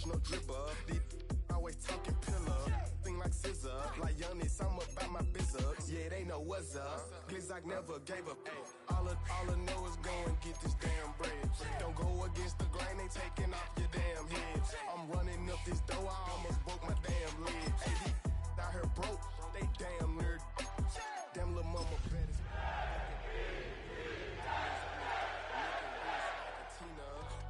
rush, no dribble. These always talking pillar. Thing like scissor. Like youngest, I'm about my business. Yeah, they know what's up. Glizzock never gave up. All I know is go and get this damn bread. Don't go against the grain, they taking off your damn head. I'm running up this door, I almost broke my damn leg. Hey, these out here broke, they damn nerd. Damn little mama better.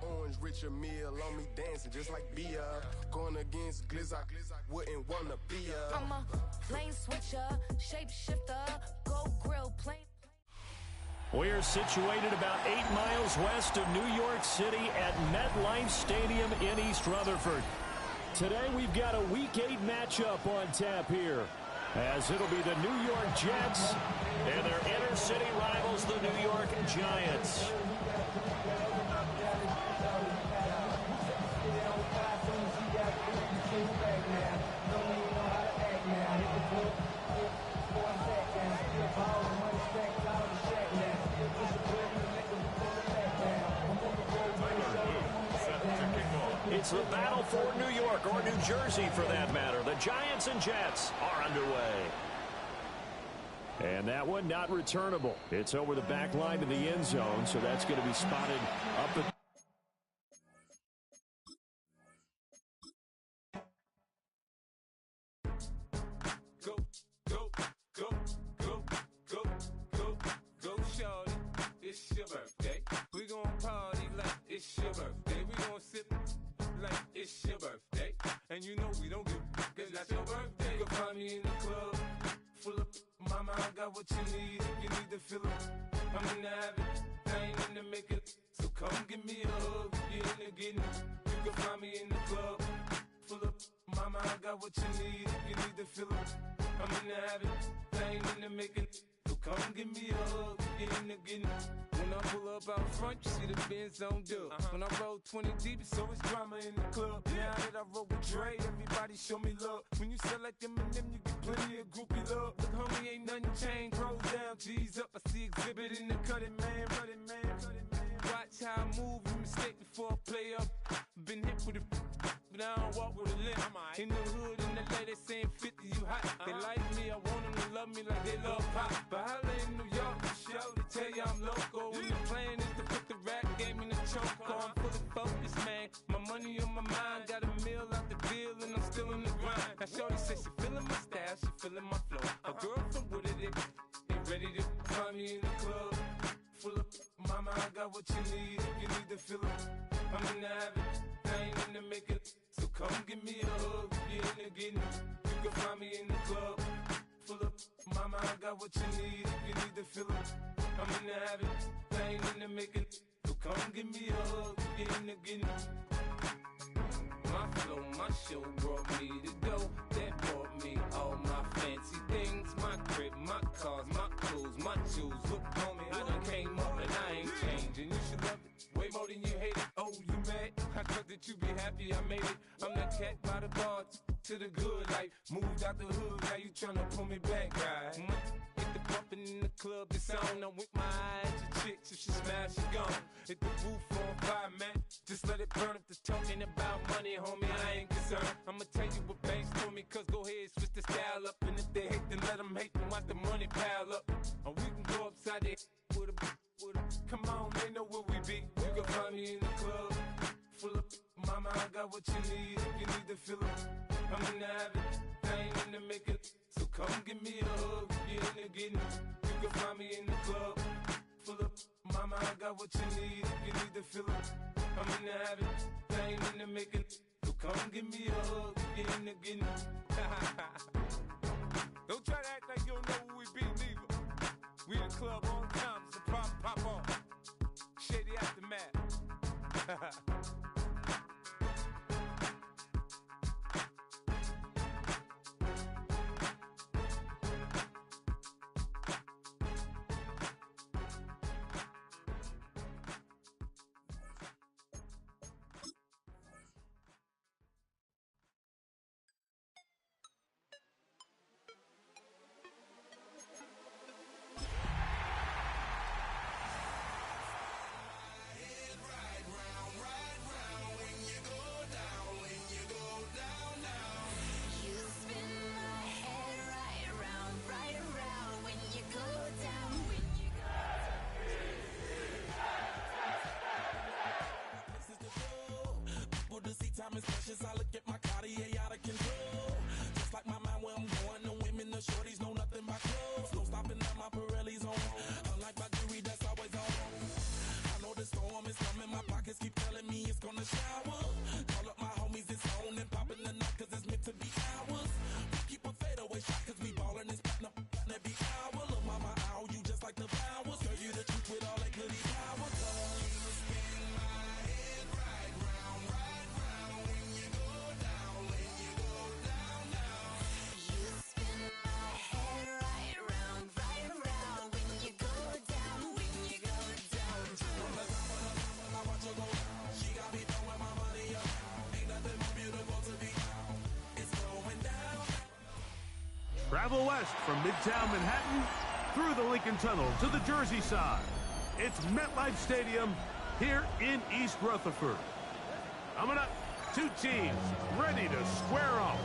Orange Richard meal on me dancing just like Bia. Going against Glizzock, wouldn't wanna be a. I'm a lane switcher, shapeshifter, go grill, plane. We're situated about 8 miles west of New York City at MetLife Stadium in East Rutherford. Today we've got a Week 8 matchup on tap here, as it'll be the New York Jets and their inner city rivals, the New York Giants. It's the battle for New York, or New Jersey for that matter. The Giants and Jets are underway. And that one not returnable. It's over the back line to the end zone, so that's going to be spotted up the... Shorty, it's your birthday. We gon' party like it's your birthday. We gon' sip like it's your birthday. And you know we don't give cause that's your birthday. You can find me in the club, full of mama, I got what you need. If you need to fill up, I'm in the habit, I ain't in the making. So come give me a hug, you're in the getting. You can find me in the club, full of mama, I got what you need. If you need to fill up, I'm in the habit, I ain't in the making. So come give me a hug, get in the getting. When I pull up out front, you see the Benz on dub. When I roll 20 deep, it's always drama in the club. Now that I roll with Dre, everybody show me love. When you sell like them and them, you get plenty of groupie love. Look, homie, ain't nothing changed. Roll down, G's up. I see exhibit in the cutting, man. Running, man. Watch how I move, you mistake before I play up. Been hit with it, but I don't walk with a limp. In the hood, in the lady saying 50, you hot. They like me, I want them to love me like they love pop. But holla in New York, show, they tell you I'm local. When the plan is to put the rap game in the choke. I'm fully focused, man. My money on my mind, got a meal out the deal, and I'm still in the grind. Now shorty says she feeling my style, she feeling my flow. A girl from Wooded, they ready to find me in the club. Full of mama, I got what you need. If you need to fill up, I'm in the habit, I ain't in the making. So come give me a hug, you're in the getting. You can find me in the club, full of mama, I got what you need. If you need to fill up, I'm in the habit, I ain't in the making. So come give me a hug, you're in the getting. My flow, my show brought me the dough that brought me all my fancy things. My crib, my cars, my clothes, my shoes. Look, homie, I done came up and I ain't changing. You should love it way more than you hate it. Oh, you mad? I thought that you be happy I made it. I'm that cat by the bar to the good life. Moved out the hood, now you tryna pull me back, right? Hit the bumpin' in the club, it's on. I'm with my eyes to chicks, if she smash, she gone. Hit the roof on fire, man. Just let it burn. If they're talking about money, homie, I ain't concerned. I'ma tell you what banks told me, cause go ahead, switch the style up. And if they hate, then let them hate, then watch the money pile up. Or we can go upside there with a. Come on, they know where we be. You can find me in the club, full of mama, I got what you need. If you need to fill up, I'm in the habit, I ain't in the making. So come give me a hug, you're in the getting. You can find me in the club, full of mama, I got what you need. If you need to fill up, I'm in the habit, I ain't in the making. So come give me a hug, you're in the getting. Don't try to act like you don't know who we be, neither. We the club on time, it's a pop on. Shady Aftermath. the shorties know nothing but clothes. No stopping at my Pirelli's on. Unlike my jewelry that's always on. I know the storm is coming. My pockets keep telling me it's gonna shower. Call up my homies, it's on and popping the night cause it's meant to be ours. We keep a fadeaway shot cause we ballin' this platinum every hour. Look mama, ow, you just like the flowers. Girl, you the truth with all that goody power. Cause you spin my head right round when you go down, when you go down, down. You spin my head right round when you go down, when you go down. From the top I watch her go down. She got me throwing my money up. Ain't nothing more beautiful to be. It's going down. Travel west from Midtown Manhattan through the Lincoln Tunnel to the Jersey side. It's MetLife Stadium here in East Rutherford. Coming up, two teams ready to square off.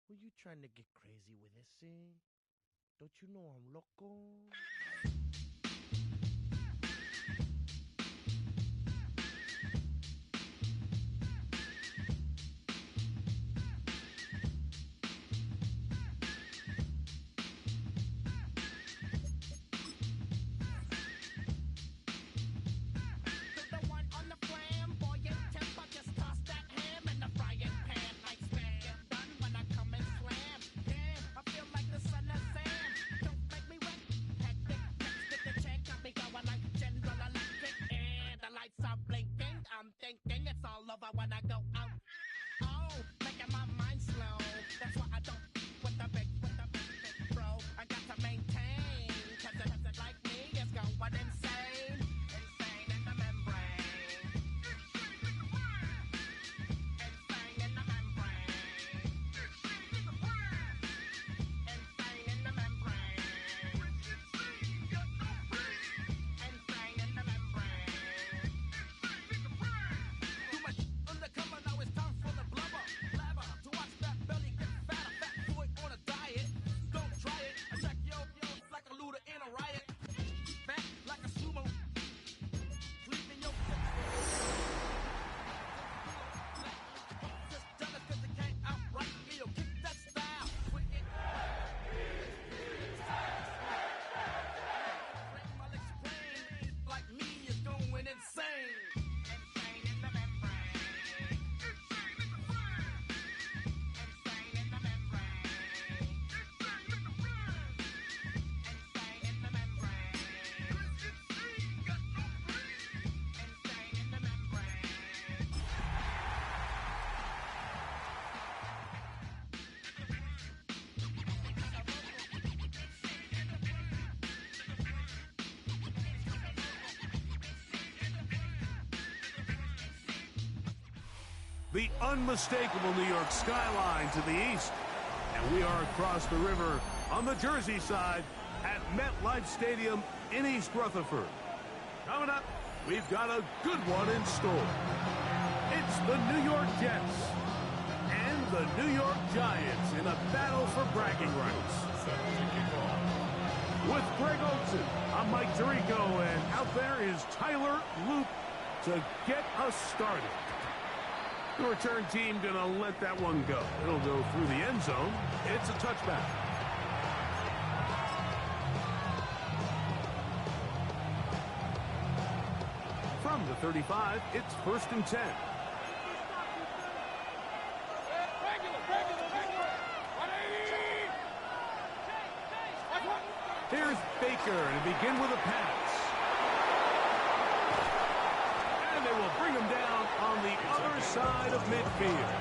Were you trying to get crazy with this thing? Don't you know I'm loco? The one on the flamboyant temper, just toss that ham in the frying pan like spam. Get done when I come and slam. Damn, I feel like the son of Sam. Don't make me wet. Hectic, hectic, the check got me going like General Electric. And the lights are blinking. I'm thinking it's all over when I go out. Oh, making my mind slow. That's why I don't with the big, bro. I got to maintain. Cause a person like me is going insane. Insane in the membrane. Insane in the membrane. Insane in the membrane. Insane in the membrane. Too much undercover, now it's time for the blubber. Blabber, to watch that belly get fatter. Fat boy on a diet. Don't try it. I check yo like a looter in a riot. Fat like a sumo. Leaving your just jealous cause they can't outright me. Yo, kick that style. Quit it. I'll explain. Like me is going insane. Insane in the membrane. Insane in the membrane. Insane in the membrane. Insane in the membrane. The unmistakable New York skyline to the east. And we are across the river on the Jersey side at MetLife Stadium in East Rutherford. Coming up, we've got a good one in store. It's the New York Jets and the New York Giants in a battle for bragging rights. With Greg Olson, I'm Mike Tirico, and out there is Tyler Luke to get us started. The return team gonna let that one go. It'll go through the end zone. It's a touchback. From the 35, it's 1st and 10. Here's Baker to begin with a pass. And they will bring him down on the other side of midfield.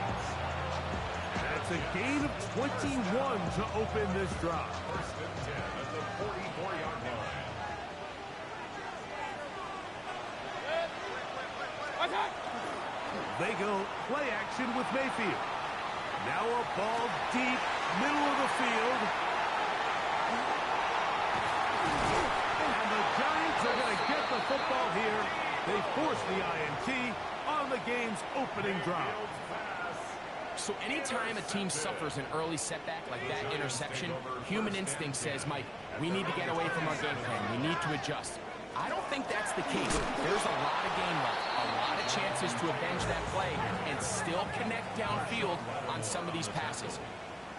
That's a gain of 21 to open this drive. First and 10 at the 44-yard line. They go play action with Mayfield. Now a ball deep, middle of the field. And the Giants are going to get the football here. They force the INT on the game's opening drive. So anytime a team suffers an early setback like that interception, human instinct says, Mike, we need to get away from our game plan. We need to adjust. I don't think that's the case. There's a lot of game left, a lot of chances to avenge that play and still connect downfield on some of these passes.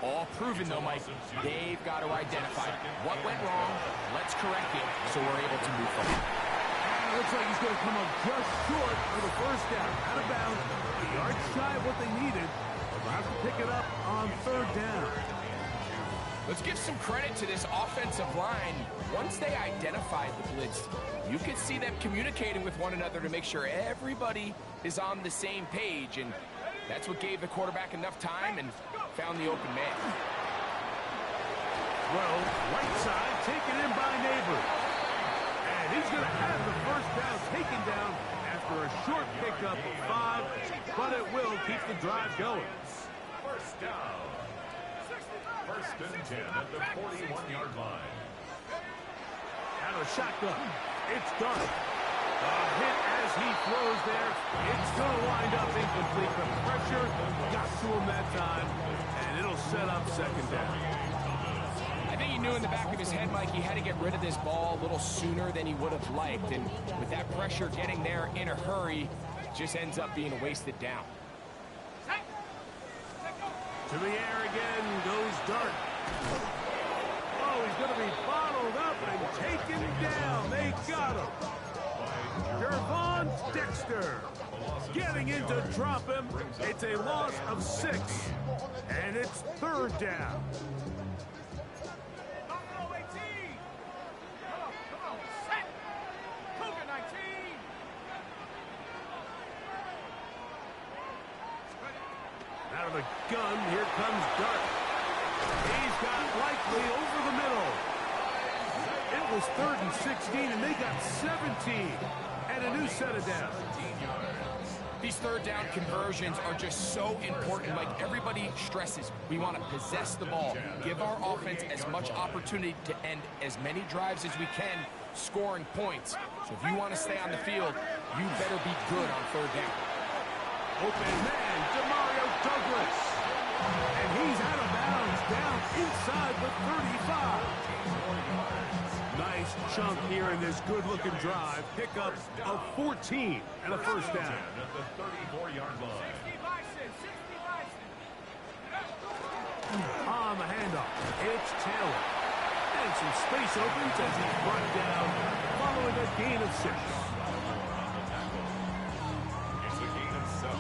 All proven, though, Mike. They've got to identify what went wrong. Let's correct it so we're able to move forward. And it looks like he's going to come up just short for the first down. Out of bounds, a yard shy of what they needed. They'll have to pick it up on third down. Let's give some credit to this offensive line. Once they identified the blitz, you could see them communicating with one another to make sure everybody is on the same page, and that's what gave the quarterback enough time and found the open man. Well, right side taken in by Neighbors. And he's going to have the first down taken down after a short pickup of 5, but it will keep the drive going. First down. First and 10 at the 41-yard line. Out of the shotgun. It's Dart. A hit as he throws there. It's going to wind up incomplete. The pressure got to him that time, and it'll set up second down. I think he knew in the back of his head, Mike, he had to get rid of this ball a little sooner than he would have liked. And with that pressure getting there in a hurry, just ends up being a wasted down. To the air again goes Dart. Oh, he's going to be bottled up and taken down. They got him. Gervon Dexter getting in to drop him. It's a loss of 6, and it's third down. Out of the gun, here comes Dart. He's got Likely over the middle. It was 3rd and 16, and they got 17. And a new set of downs. These third down conversions are just so important. Like everybody stresses, we want to possess the ball, give our offense as much opportunity to end as many drives as we can, scoring points. So if you want to stay on the field, you better be good on third down. Open man, Demario Douglas. And he's out of bounds, down inside the 35. Nice chunk here in this good-looking drive. Pickup of 14 and a first down. At the 34-yard line. On the handoff, it's Taylor. And some space opens as he's brought down following a gain of 6. It's a gain of 7.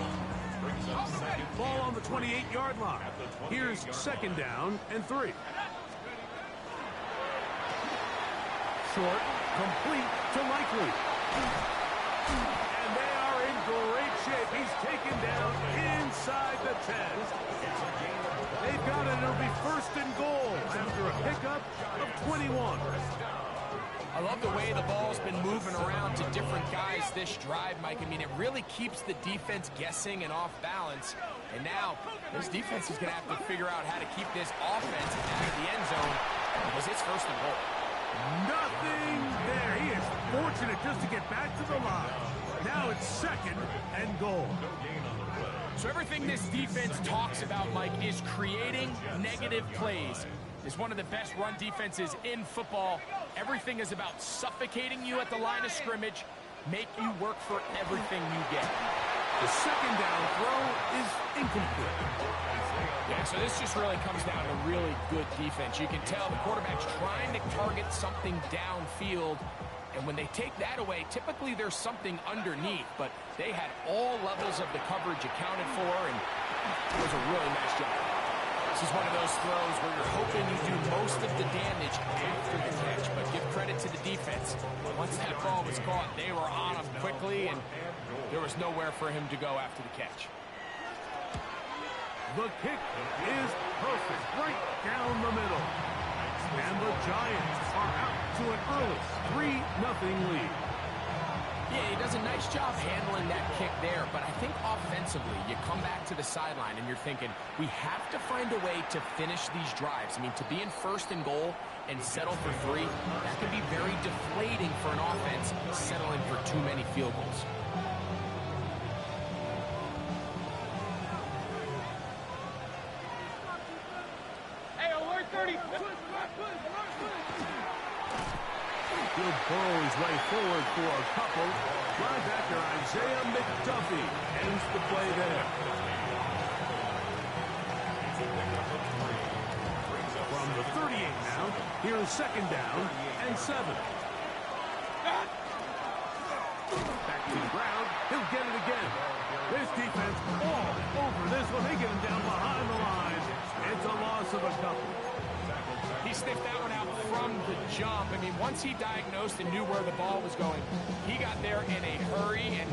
Brings up second. Ball on the 28-yard line. Here's second down and 3. Short, complete to Likely. And they are in great shape. He's taken down inside the 10. They've got it. It'll be first and goal after a pickup of 21. I love the way the ball's been moving around to different guys this drive, Mike. I mean, it really keeps the defense guessing and off balance. And now, this defense is going to have to figure out how to keep this offense out of the end zone because it's first and goal. Nothing there. He is fortunate just to get back to the line. Now it's second and goal. So everything this defense talks about, Mike, is creating negative plays. It's one of the best run defenses in football. Everything is about suffocating you at the line of scrimmage, make you work for everything you get. The second down throw is incomplete. Yeah, so this just really comes down to really good defense. You can tell the quarterback's trying to target something downfield, and when they take that away, typically there's something underneath, but they had all levels of the coverage accounted for, and it was a really nice job. This is one of those throws where you're hoping you do most of the damage after the catch, but give credit to the defense. Once that ball was caught, they were on him quickly, and there was nowhere for him to go after the catch. The kick is perfect, right down the middle. And the Giants are out to an early 3-0 lead. Yeah, he does a nice job handling that kick there, but I think offensively, you come back to the sideline and you're thinking, we have to find a way to finish these drives. I mean, to be in first and goal and settle for 3, that can be very deflating for an offense settling for too many field goals. He'll burrow his way forward for a couple. Linebacker Isaiah McDuffie ends the play there. from the 38 now. Here is second down and 7. Back to the ground. He'll get it again. This defense all over this one. They get him down behind the line. It's a loss of a couple. He sniffed that one out from the jump. I mean, once he diagnosed and knew where the ball was going, he got there in a hurry, and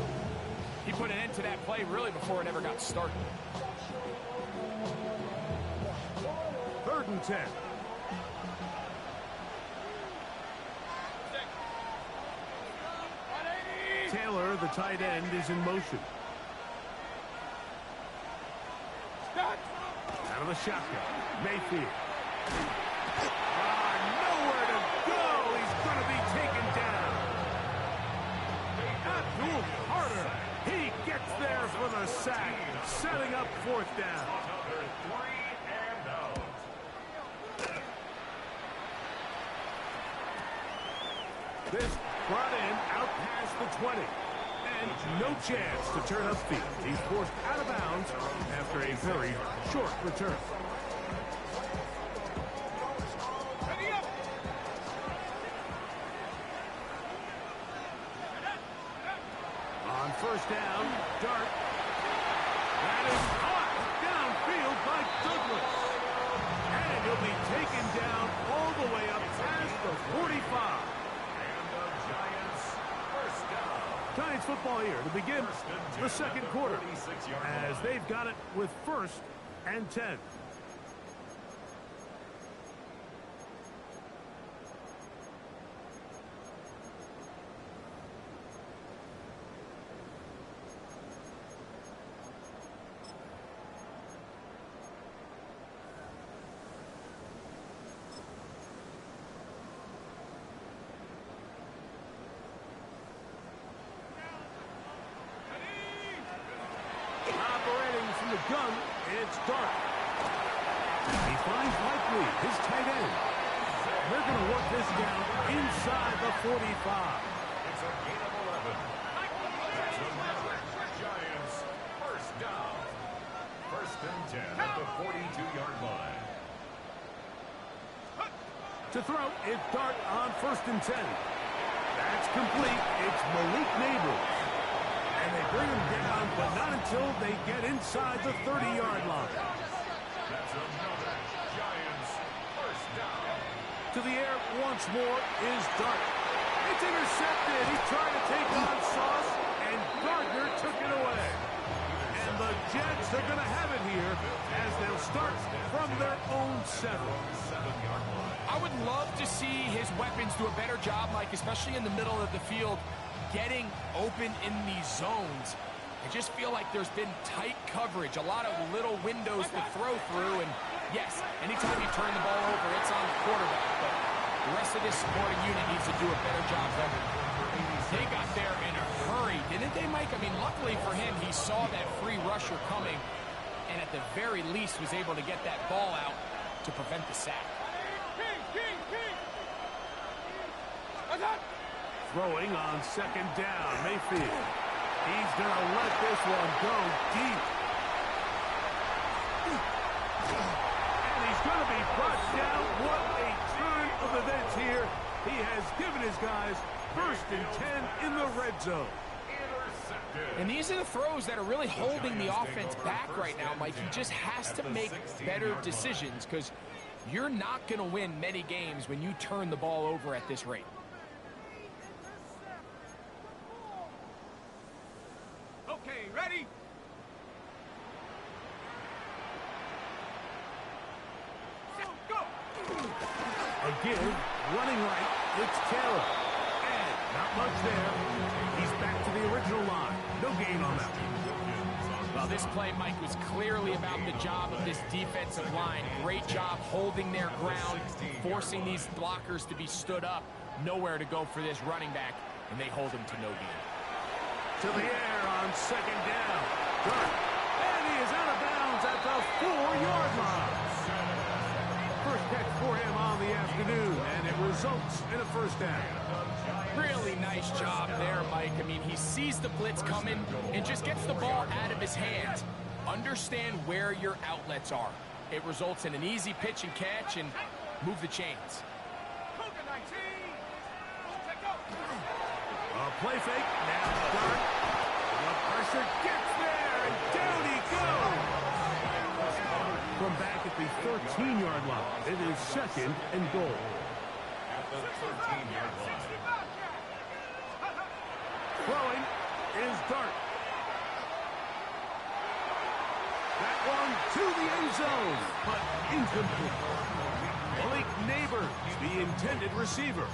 he put an end to that play really before it ever got started. 3rd and 10. Taylor, the tight end, is in motion. Out of the shotgun. Mayfield. Nowhere to go. He's going to be taken down. Abdul Carter. He gets there for the sack, setting up 4th down. This brought in out past the 20. And no chance to turn upfield. He's forced out of bounds after a very short return. On 1st down, Dart. That is caught downfield by Douglas. And he'll be taken down all the way up past the 45. Giants football here to begin the 2nd quarter as they've got it with 1st and 10. The gun, it's Dart. He finds Likely, his tight end. They're going to work this down inside the 45. It's a gain of 11. That's the Giants' 1st down. 1st and 10 at the 42-yard line. To throw, it's Dart on 1st and 10. That's complete. It's Malik Neighbors. And they bring him down, but not until they get inside the 30-yard line. That's another Giants' 1st down. To the air once more is Dart. It's intercepted. He tried to take on Sauce, and Gardner took it away. And the Jets are going to have it here as they'll start from their own 7-yard line. I would love to see his weapons do a better job, Mike, especially in the middle of the field, getting open in these zones. I just feel like there's been tight coverage, a lot of little windows to throw through, and yes, anytime you turn the ball over, it's on the quarterback, but the rest of this supporting unit needs to do a better job of it. They got there in a hurry, didn't they, Mike? I mean, luckily for him, he saw that free rusher coming, and at the very least was able to get that ball out to prevent the sack. Throwing on 2nd down, Mayfield. He's going to let this one go deep. And he's going to be brought down. What a turn of events here. He has given his guys 1st and 10 in the red zone. And these are the throws that are really holding the offense back right now, Mike. He just has to make better decisions because you're not going to win many games when you turn the ball over at this rate. Okay, ready? Go! Again, running right, it's Taylor. And not much there. He's back to the original line. No gain on that. Well, this play, Mike, was clearly about the job of this defensive line. Great job holding their ground, forcing these blockers to be stood up. Nowhere to go for this running back, and they hold him to no gain. To the air on 2nd down. Dart. And he is out of bounds at the 4-yard line. First catch for him on the afternoon, and it results in a 1st down. Really nice job there, Mike. I mean, he sees the blitz coming and just gets the ball out of his hands. Understand where your outlets are. It results in an easy pitch and catch, and move the chains. A play fake, now start. The pressure gets there, and down he goes. From back at the 13-yard line, it is 2nd and goal. At the 13-yard line. Throwing is Dart. That one to the end zone, but incomplete. Malik Neighbors, the intended receiver.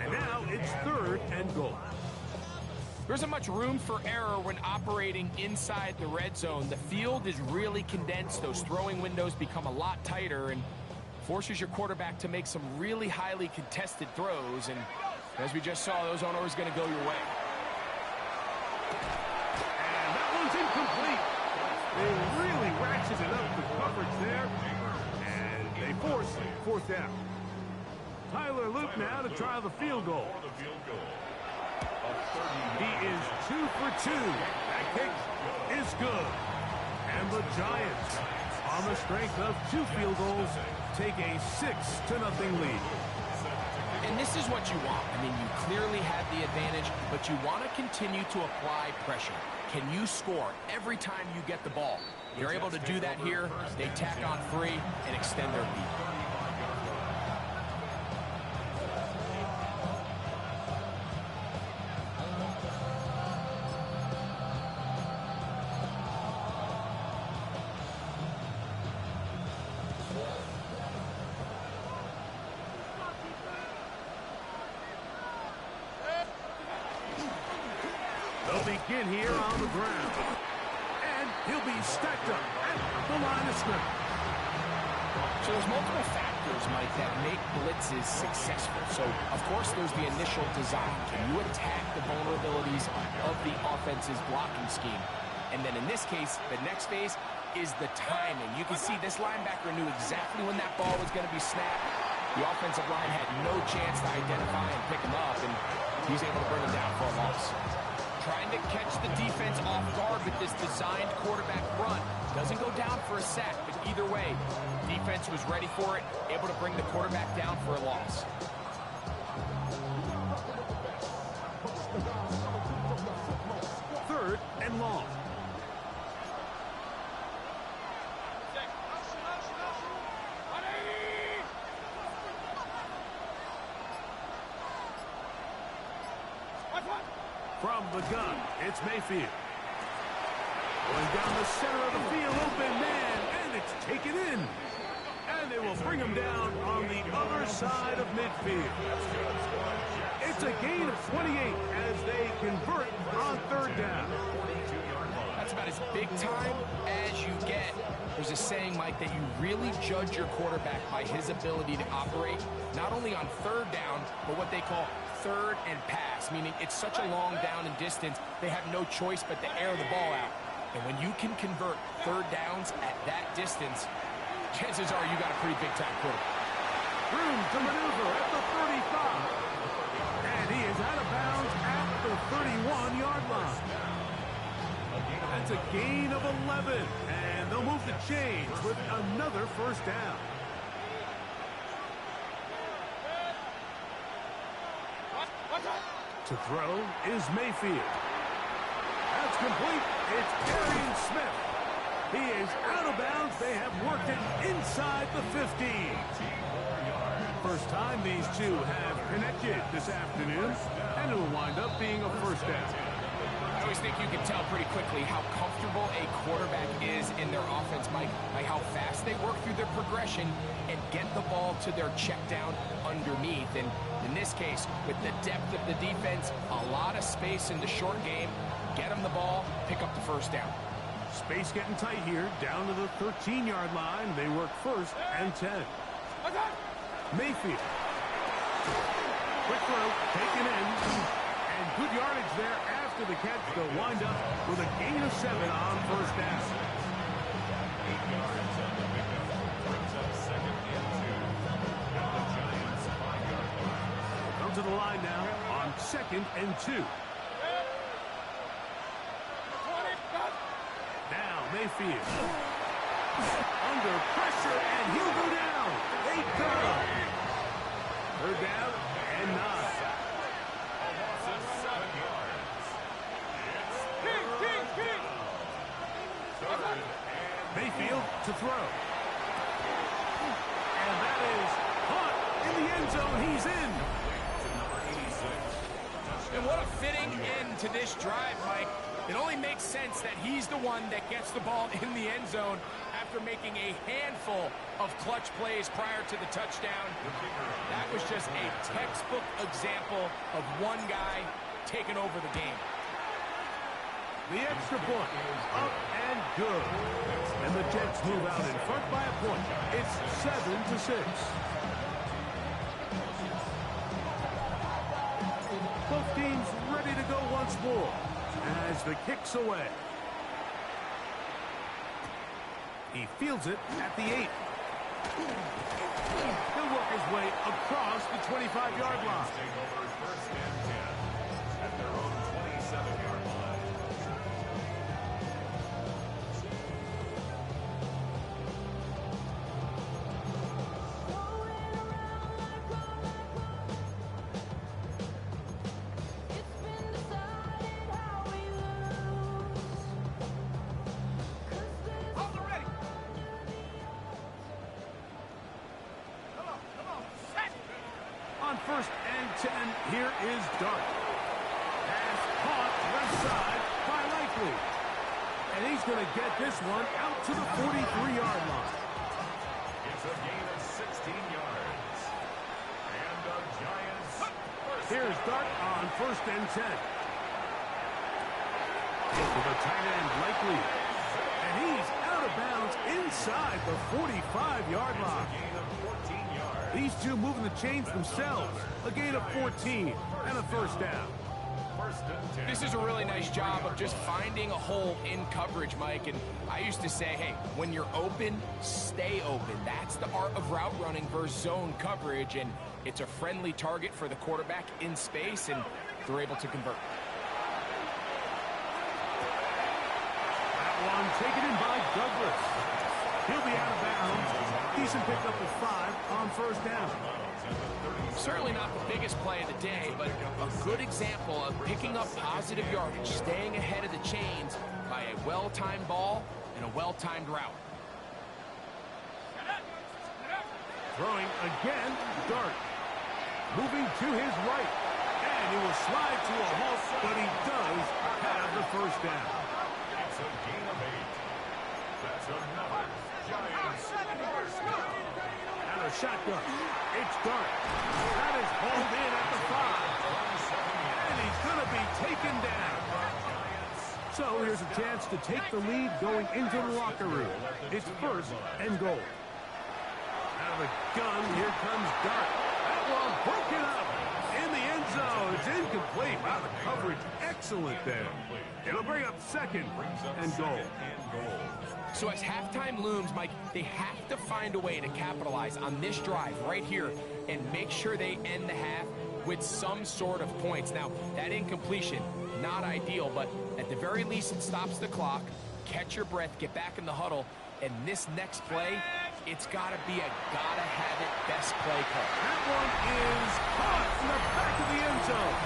And now it's 3rd and goal. There isn't much room for error when operating inside the red zone. The field is really condensed. Those throwing windows become a lot tighter and forces your quarterback to make some really highly contested throws. And as we just saw, those aren't always going to go your way. And that one's incomplete. They really ratcheted up the coverage there, and they force 4th down. Tyler Luke now to try the field goal. He is 2 for 2. That kick is good. And the Giants, on the strength of 2 field goals, take a 6-0 lead. And this is what you want. I mean, you clearly have the advantage, but you want to continue to apply pressure. Can you score every time you get the ball? You're able to do that here. They tack on 3 and extend their lead. They'll begin here on the ground. And he'll be stacked up at the line of scrimmage. So there's multiple factors, Mike, that make blitzes successful. So, of course, there's the initial design. Can you attack the vulnerabilities of the offense's blocking scheme? And then in this case, the next phase is the timing. You can see this linebacker knew exactly when that ball was going to be snapped. The offensive line had no chance to identify and pick him up, and he's able to bring him down for a loss. Trying to catch the defense off guard with this designed quarterback run. Doesn't go down for a sack, but either way, defense was ready for it, able to bring the quarterback down for a loss. Third and long. From the gun, it's Mayfield. Going down the center of the field, open man, and it's taken in. And they will bring him down on the other side of midfield. It's a gain of 28 as they convert on 3rd down. That's about as big time as you get. There's a saying, Mike, that you really judge your quarterback by his ability to operate, not only on 3rd down, but what they call 3rd and pass, meaning it's such a long down and distance, they have no choice but to air the ball out. And when you can convert 3rd downs at that distance, chances are you got a pretty big-time quarterback. Room to maneuver at the 35. And he is out of bounds at the 31-yard line. That's a gain of 11. And they'll move the chains with another 1st down. To throw is Mayfield. That's complete. It's Darian Smith. He is out of bounds. They have worked it inside the 15. First time these two have connected this afternoon, and it will wind up being a 1st down. I always think you can tell pretty quickly how comfortable a quarterback is in their offense, Mike, by how fast they work through their progression and get the ball to their check down underneath. And in this case, with the depth of the defense, a lot of space in the short game, get them the ball, pick up the 1st down. Space getting tight here, down to the 13-yard line. They work 1st and 10. Mayfield. Quick throw, taken in, and good yardage there after the catch. They'll wind up with a gain of 7 on 1st down. 8 yards on the pickup. Brings up 2nd and 2. And the Giants 5-yard line. Come to the line now on 2nd and 2. Now Mayfield. Under pressure, and he'll go down. They got him. Third down and 9. A loss of 7 yards. Third and Mayfield to throw. And that is caught in the end zone. He's in. number 86. And what a fitting end to this drive, Mike. It only makes sense that he's the one that gets the ball in the end zone after making a handful of clutch plays prior to the touchdown. That was just a textbook example of one guy taking over the game. The extra point up and good. And the Jets move out in front by a point. It's 7-6. Both teams ready to go once more as the kick's away. He fields it at the 8. He'll work his way across the 25-yard line. Take over first and 10 at their own 27-yard line. On first and 10, here is Dart. Pass caught left side by Likely. And he's going to get this one out to the 43-yard line. It's a gain of 16 yards. And the Giants first. Here's Dart on first and 10. To the tight end, Likely. And he's out of bounds inside the 45-yard line. Gain of 14 yards. These two moving the chains themselves. A gain of 14 and a first down. First and 10. This is a really nice job of just finding a hole in coverage, Mike. And I used to say, hey, when you're open, stay open. That's the art of route running versus zone coverage. And it's a friendly target for the quarterback in space, and they're able to convert. That one taken in by Douglas. He'll be out of bounds. Decent pickup of 5 on first down. Certainly not the biggest play of the day, but a good example of picking up positive yardage, staying ahead of the chains by a well-timed ball and a well-timed route. Throwing again, Dart. Moving to his right. And he will slide to a halt, but he does have the first down. It's a gain of 8. That's another Giants first down. And a shotgun. It's Dart. That is hauled in at the 5. And he's going to be taken down. So here's a chance to take the lead going into the locker room. It's first and goal. Out of the gun, here comes Dart. That one broken up in the end zone. It's incomplete. Wow, the coverage excellent there. It'll bring up second and goal. So as halftime looms, Mike, they have to find a way to capitalize on this drive right here and make sure they end the half with some sort of points. Now, that incompletion, not ideal, but at the very least it stops the clock. Catch your breath, get back in the huddle, and this next play, it's got to be a gotta-have-it best play call. That one is caught in the back of the end zone.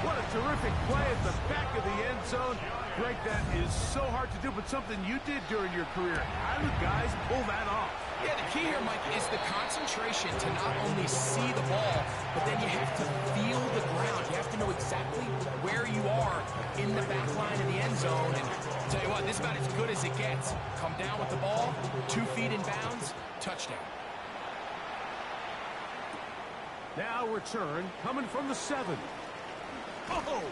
What a terrific play at the back of the end zone. Greg, that is so hard to do, but something you did during your career. How do guys pull that off? Yeah, the key here, Mike, is the concentration to not only see the ball, but then you have to feel the ground. You have to know exactly where you are in the back line of the end zone. And I'll tell you what, this is about as good as it gets. Come down with the ball, 2 feet in bounds, touchdown. Now return coming from the 7. Oh!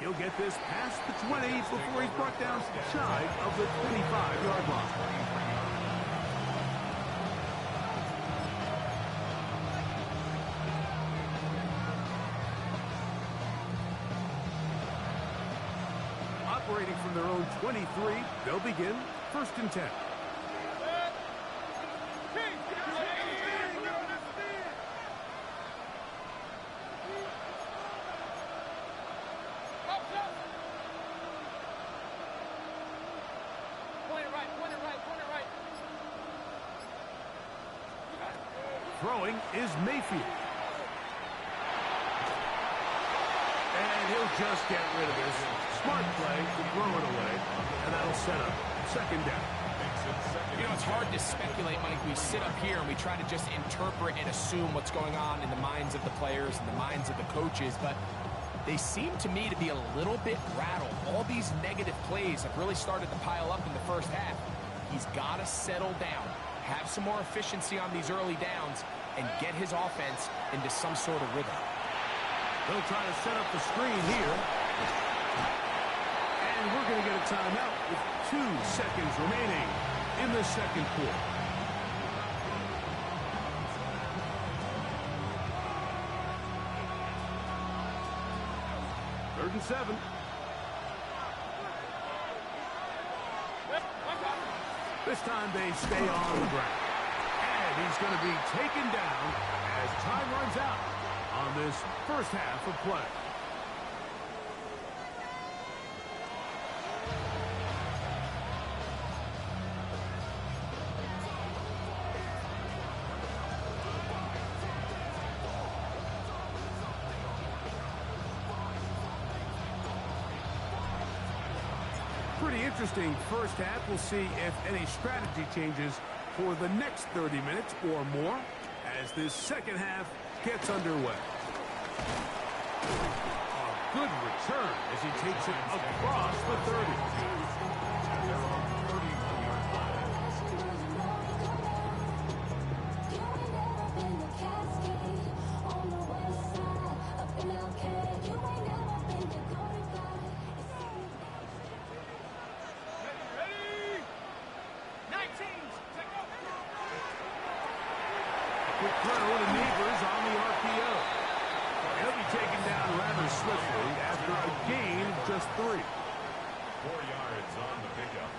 He'll get this past the 20 before he's brought down shy of the 25-yard line. Operating from their own 23, they'll begin first and 10. Throwing is Mayfield. And he'll just get rid of this. Smart play to throw it away, and that'll set up second down. You know, it's hard to speculate, Mike. We sit up here and we try to just interpret and assume what's going on in the minds of the players and the minds of the coaches, but they seem to me to be a little bit rattled. All these negative plays have really started to pile up in the first half. He's got to settle down, have some more efficiency on these early downs, and get his offense into some sort of rhythm. They'll try to set up the screen here. And we're going to get a timeout with 2 seconds remaining in the second quarter. Third and 7. This time they stay on the ground. And he's going to be taken down as time runs out on this first half of play. Pretty interesting first half. We'll see if any strategy changes for the next 30 minutes or more as this second half gets underway. A good return as he takes it across the 30. Quick throw to Neighbors on the RPO. He'll be taken down rather swiftly after a gain of just 3. 4 yards on the pickup.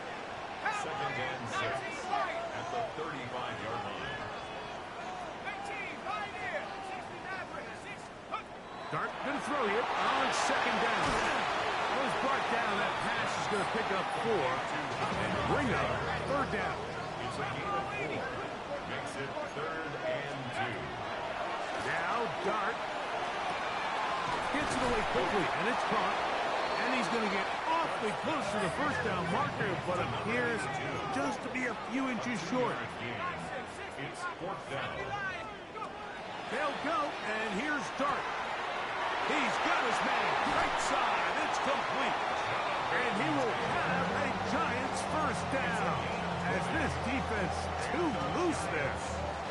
Second and 6 at the 35-yard line. Dart going to throw here on second down. Was brought down. That pass is going to pick up 4 and bring up third down. It's a gain of 4. Makes it third and 2. Now Dart gets it away quickly, and it's caught. And he's going to get awfully close to the first down marker, but appears just to be a few inches short. It's fourth down. They'll go, and here's Dart. He's got his man right side. It's complete. And he will have a Giants first down as this defense too loose there.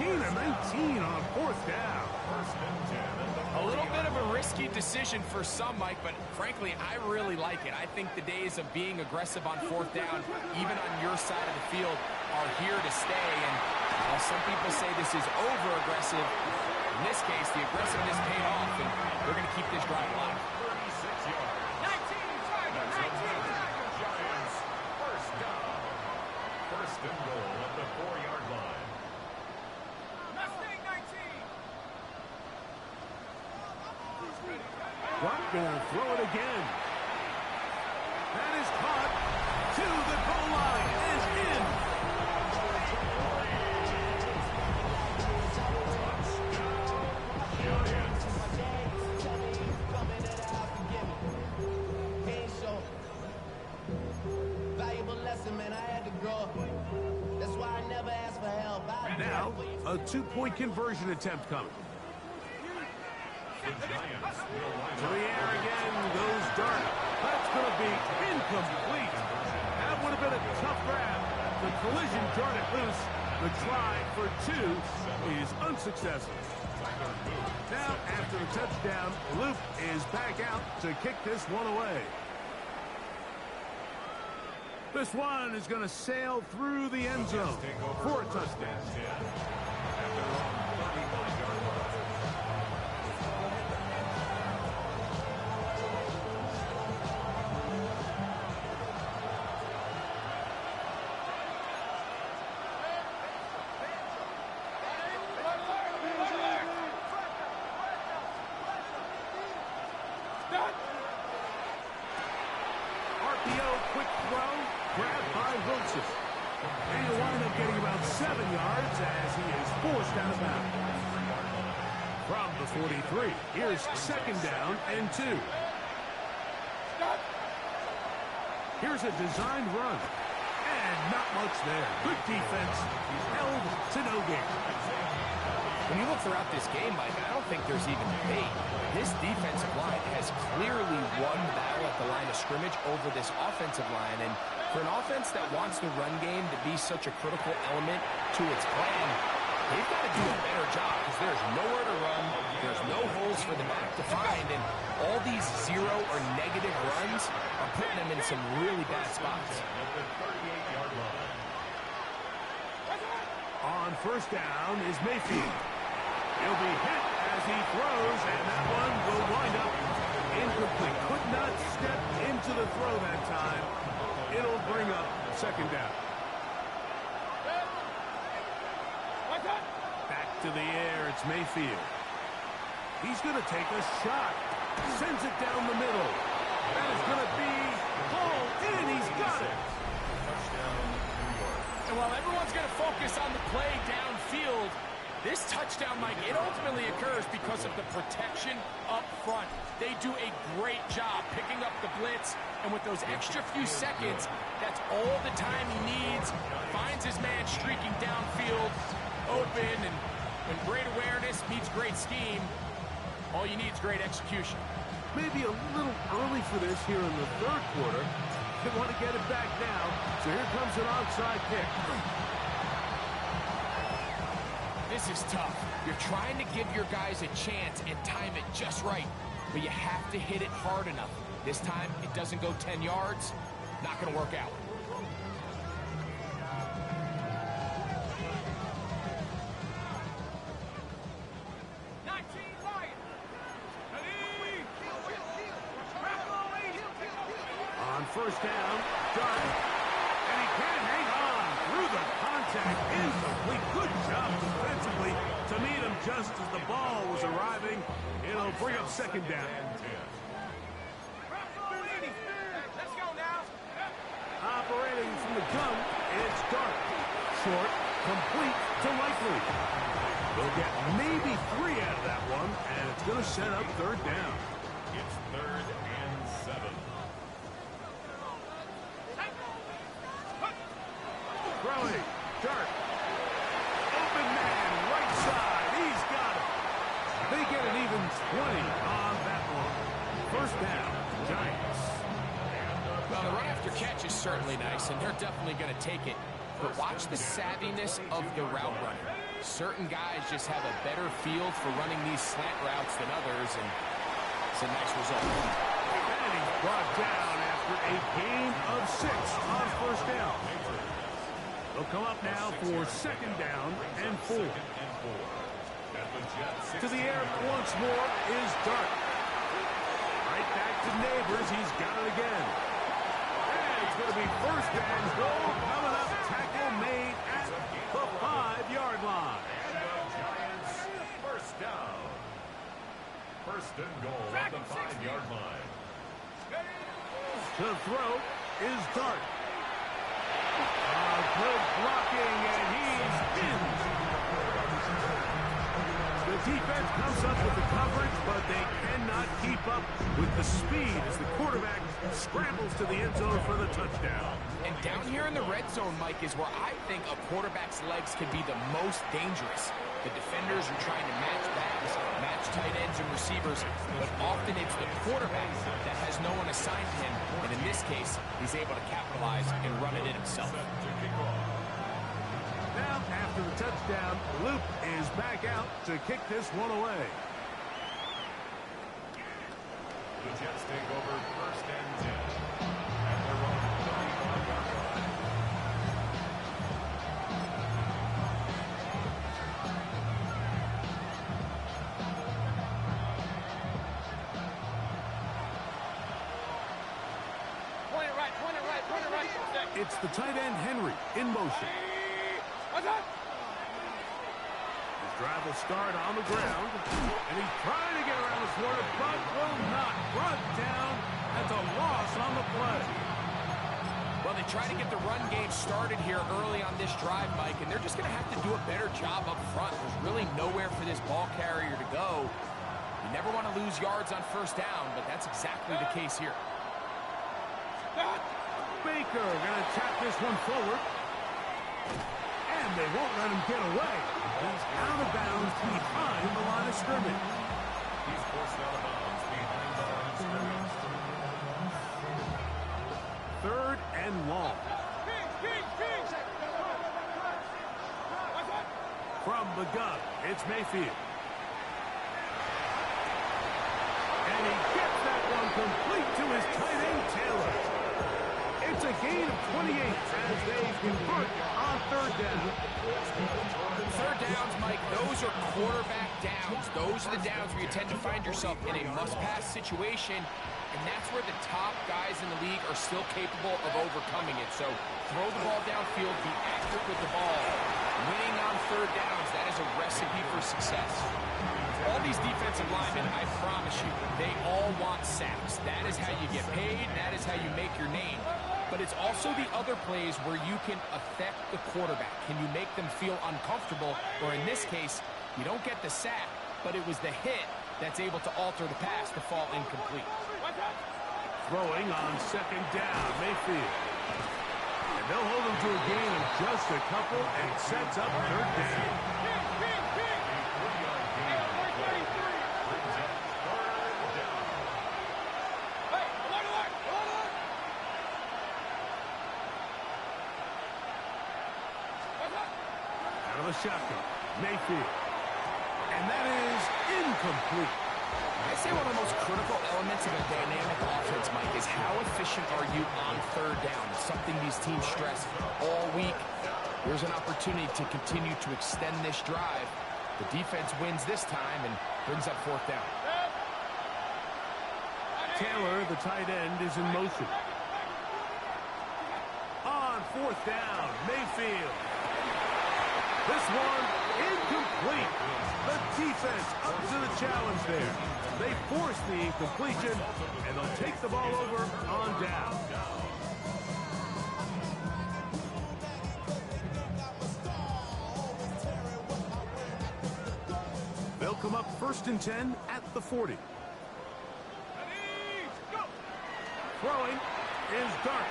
Gain of 19 on fourth down. A little bit of a risky decision for some, Mike, but frankly, I really like it. I think the days of being aggressive on fourth down, even on your side of the field, are here to stay. And while some people say this is over-aggressive, in this case, the aggressiveness paid off, and we're going to keep this drive alive. 36 yards. 19. Giants first down. First and goal at the 4-yard line. Dart going to throw it again. That is caught to the goal line and in. Now, a 2-point conversion attempt coming. To the air again goes Dart. That's going to be incomplete. That would have been a tough grab. The collision darted loose. The try for 2 is unsuccessful. Now, after the touchdown, Luke is back out to kick this one away. This one is going to sail through the end zone for a touchdown. RPO quick throw, grabbed by Wilson. And he'll wind up getting about 7 yards as he is forced out of bounds. From the 43, here's second down and 2. Here's a designed run. And not much there. Good defense. Held to no gain. When you look throughout this game, Mike, I don't think there's even debate. This defensive line has clearly won the battle at the line of scrimmage over this offensive line. And for an offense that wants the run game to be such a critical element to its plan, they've got to do a better job because there's nowhere to run. There's no holes for the back to find. And all these zero or negative runs are putting them in some really bad spots. On first down is Mayfield. He'll be hit as he throws, and that one will wind up incomplete. Could not step into the throw that time. It'll bring up second down. Back to the air, it's Mayfield. He's going to take a shot. Sends it down the middle. That is going to be hauled in. He's got it. And while everyone's going to focus on the play downfield, this touchdown, Mike, it ultimately occurs because of the protection up front. They do a great job picking up the blitz, and with those extra few seconds, that's all the time he needs. Finds his man streaking downfield, open, and when great awareness meets great scheme, all you need is great execution. Maybe a little early for this here in the third quarter. They want to get it back now, so here comes an onside kick. This is tough. You're trying to give your guys a chance and time it just right, but you have to hit it hard enough. This time, it doesn't go 10 yards. Not going to work out. On first down, Dart, and he can't hang on through the contact. Incomplete. Good job defensively to meet him just as the ball was arriving. It'll bring up second down. Let's go now. Operating from the gun, it's Dart. Short, complete to Likely. They'll get maybe 3 out of that one, and it's going to set up third down. It's 3rd and 7. Throwing, Dart. Open man, right side. He's got it. They get an even 20 on that one. First down, Giants. Well, the run after catch is certainly nice, and they're definitely going to take it. But watch the savviness of the route runner. Certain guys just have a better feel for running these slant routes than others, and it's a nice result. And he's brought down after a gain of 6 on first down. They'll come up now for second down and 4. To the air once more is Dart. Right back to Neighbors. He's got it again. And it's going to be first and goal coming up. Tackle made at the 5-yard line. And the Giants first down. First and goal at the 5-yard line. To throw is Dart. Good blocking, and he's pinned. The defense comes up with the coverage, but they cannot keep up with the speed as the quarterback scrambles to the end zone for the touchdown. And down here in the red zone, Mike, is where I think a quarterback's legs can be the most dangerous. The defenders are trying to match backs, match tight ends and receivers, but often it's the quarterback that has no one assigned to him, and in this case, he's able to capitalize and run it in himself. Now, after the touchdown, Luke is back out to kick this one away. The Jets take over first and 10. At their own 35-yard line. Point it right. It's the tight end, Henry, in motion. His drive will start on the ground, and he's trying to get around the corner, but will not. Brought down at the loss on the play. Well, they try to get the run game started here early on this drive, Mike, and they're just going to have to do a better job up front. There's really nowhere for this ball carrier to go. You never want to lose yards on first down, but that's exactly the case here. Baker going to tap this one forward. And they won't let him get away. He's out of bounds behind the line of scrimmage. He's forced out of bounds behind the line of scrimmage. 3rd and long. From the gun, it's Mayfield. And he gets that one complete to his tight end, Taylor. It's a gain of 28 as they convert on 3rd down. 3rd downs, Mike, those are quarterback downs. Those are the downs where you tend to find yourself in a must-pass situation, and that's where the top guys in the league are still capable of overcoming it. So throw the ball downfield, be accurate with the ball. Winning on 3rd downs, that is a recipe for success. All these defensive linemen, I promise you, they all want sacks. That is how you get paid. That is how you make your name. But it's also the other plays where you can affect the quarterback. Can you make them feel uncomfortable? Or in this case, you don't get the sack, but it was the hit that's able to alter the pass to fall incomplete. Throwing on 2nd down, Mayfield. And they'll hold him to a gain of just a couple, and it sets up 3rd down. Out of the shotgun, Mayfield. And that is incomplete. I'd say one of the most critical elements of a dynamic offense, Mike, is how efficient are you on 3rd down? It's something these teams stress all week. There's an opportunity to continue to extend this drive. The defense wins this time and brings up 4th down. Taylor, the tight end, is in motion. On 4th down, Mayfield. This one incomplete. The defense up to the challenge there. They force the incompletion, and they'll take the ball over on down. They'll come up 1st and 10 at the 40. Throwing is Dart.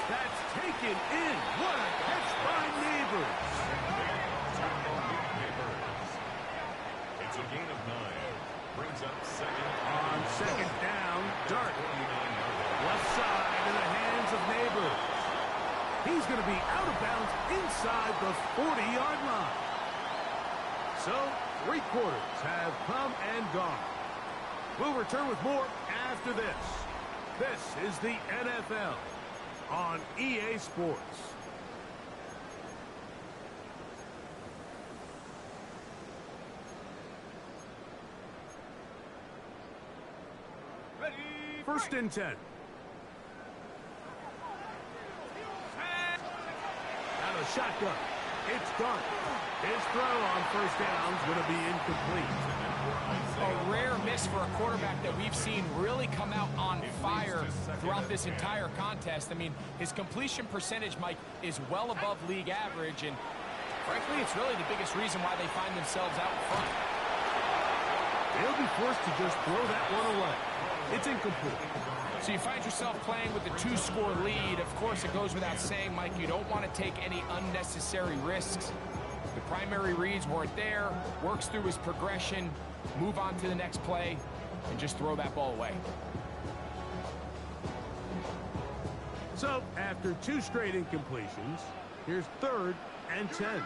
That's taken in. What a catch by Neighbors. It's a gain of 9. Brings up 2nd. On 2nd down, Dart. Left side in the hands of Neighbors. He's going to be out of bounds inside the 40-yard line. So, 3 quarters have come and gone. We'll return with more after this. This is the NFL on EA Sports. Ready, 1st and 10. Out of the shotgun. It's Dart. His throw on 1st down is going to be incomplete. A rare miss for a quarterback that we've seen really come out on fire throughout this entire contest. I mean, his completion percentage, Mike, is well above league average, and frankly, it's really the biggest reason why they find themselves out in front. They'll be forced to just throw that one away. It's incomplete. So you find yourself playing with a 2-score lead. Of course, it goes without saying, Mike, you don't want to take any unnecessary risks. The primary reads weren't there, works through his progression, move on to the next play, and just throw that ball away. So, after 2 straight incompletions, here's 3rd and 10.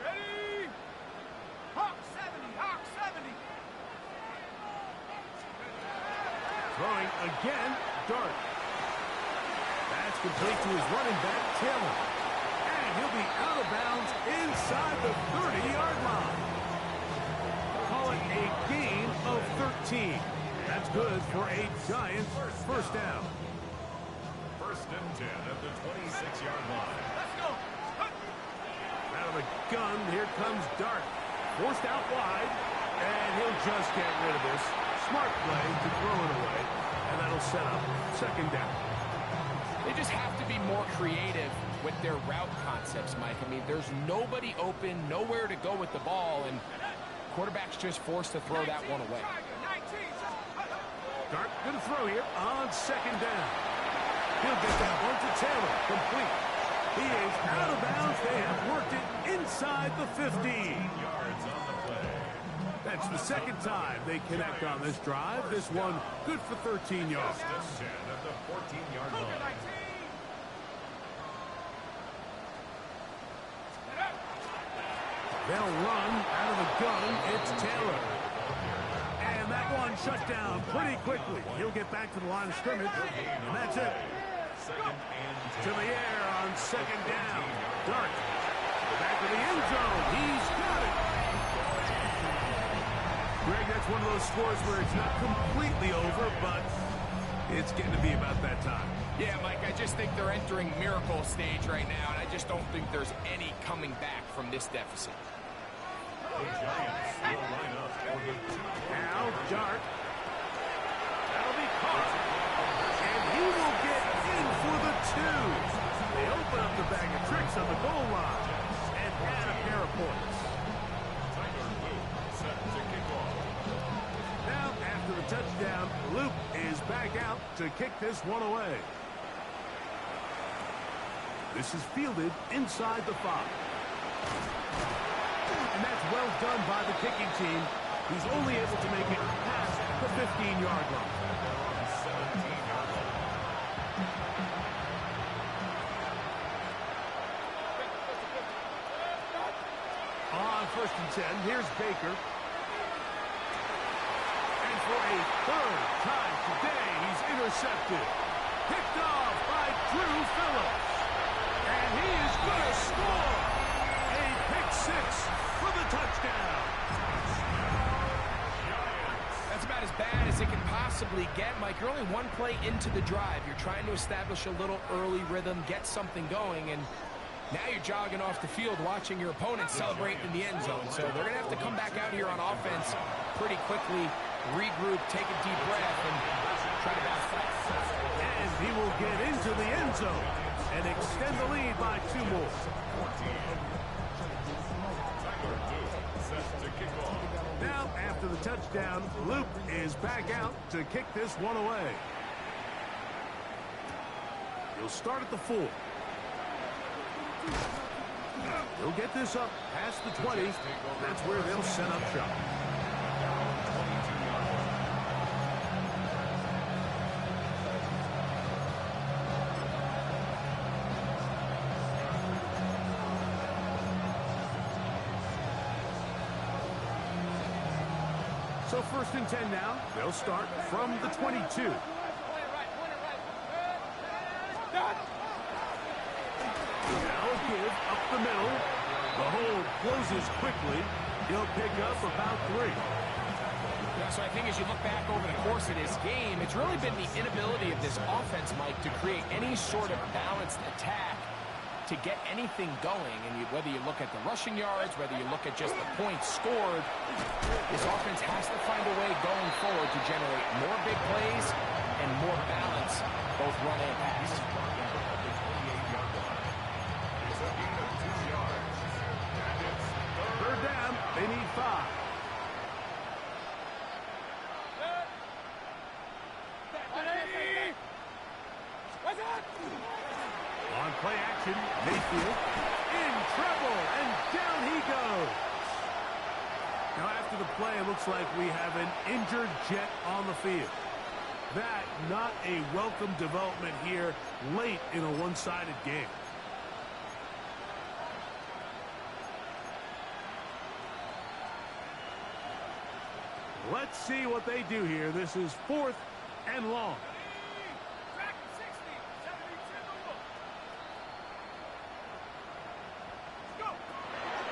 ready. Hawk 70, Hawk 70. Throwing again, Dart. That's complete to his running back, Taylor. And he'll be out of bounds inside the 30-yard line. Call it a gain of 13. That's good for a Giants 1st down. 1st and 10 at the 26-yard line. Let's go. Out of the gun, here comes Dart. Forced out wide, and he'll just get rid of this. Smart play to throw it away. set up second down. They just have to be more creative with their route concepts, Mike. I mean, there's nobody open, nowhere to go with the ball, and quarterback's just forced to throw that one away. Dart going to throw here on second down. He'll get that one to Taylor, complete. He is out of bounds. They have worked it inside the 15. Yards on the play. That's the second time they connect on this drive. This one good for 13 yards. First and 10 at the 14-yard line. They'll run out of the gun. It's Taylor. And that one shut down pretty quickly. He'll get back to the line of scrimmage. And that's it. To the air on second down. Dart. Back to the end zone. He's got it. Greg, that's one of those scores where it's not completely over, but it's getting to be about that time. Yeah, Mike, I just think they're entering miracle stage right now, and I just don't think there's any coming back from this deficit. The Giants will line up for the Now, Dart. That'll be caught. And he will get in for the 2. They open up the bag of tricks on the goal line and add a pair of points. Now, after the touchdown, Luke is back out to kick this one away. This is fielded inside the 5. And that's well done by the kicking team. He's only able to make it past the 15-yard line. On first and 10, here's Baker. And for a third time today, he's intercepted. Picked off by Drew Phillips. And he is going to score. A pick 6 for the touchdown. That's about as bad as it can possibly get, Mike. You're only one play into the drive. You're trying to establish a little early rhythm, get something going, and now you're jogging off the field watching your opponent celebrate in the end zone. So they're going to have to come back out here on offense pretty quickly, regroup, take a deep breath, and try to bounce back. And he will get into the end zone and extend the lead by 2 more. Now, after the touchdown, Luke is back out to kick this one away. He'll start at the 4. He'll get this up past the 20. That's where they'll set up shop. So first and 10 now. They'll start from the 22. Now a give up the middle. The hole closes quickly. He'll pick up about 3. Yeah, so I think as you look back over the course of this game, it's really been the inability of this offense, Mike, to create any sort of balanced attack to get anything going. And whether you look at the rushing yards, whether you look at just the points scored, this offense has to find a way going forward to generate more big plays and more balance, both run and pass. Third down, they need 5. On play action, Mayfield in trouble, and down he goes. Now after the play, it looks like we have an injured Jet on the field. That not a welcome development here late in a one-sided game. Let's see what they do here. This is 4th and long.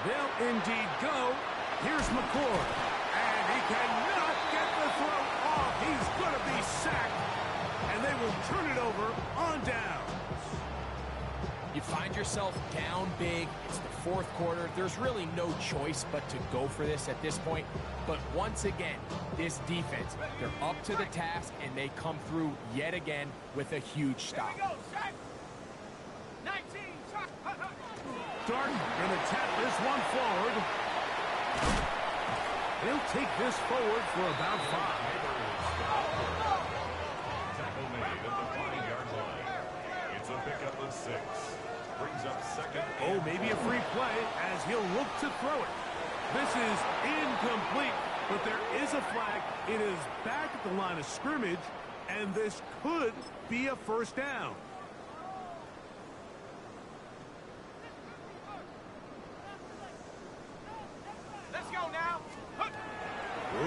They'll indeed go. Here's McCord. And he cannot get the throw off. He's going to be sacked. And they will turn it over on down. You find find yourself down big, it's the fourth quarter, there's really no choice but to go for this at this point. But once again, this defense, they're up to the task, and they come through yet again with a huge stop. Dart gonna tap this one forward. He'll take this forward for about 5. Tackle made at the 5-yard line. It's a pickup of 6. Brings up second. Oh, maybe a free play as he'll look to throw it. This is incomplete, but there is a flag. It is back at the line of scrimmage, and this could be a first down. Let's go now.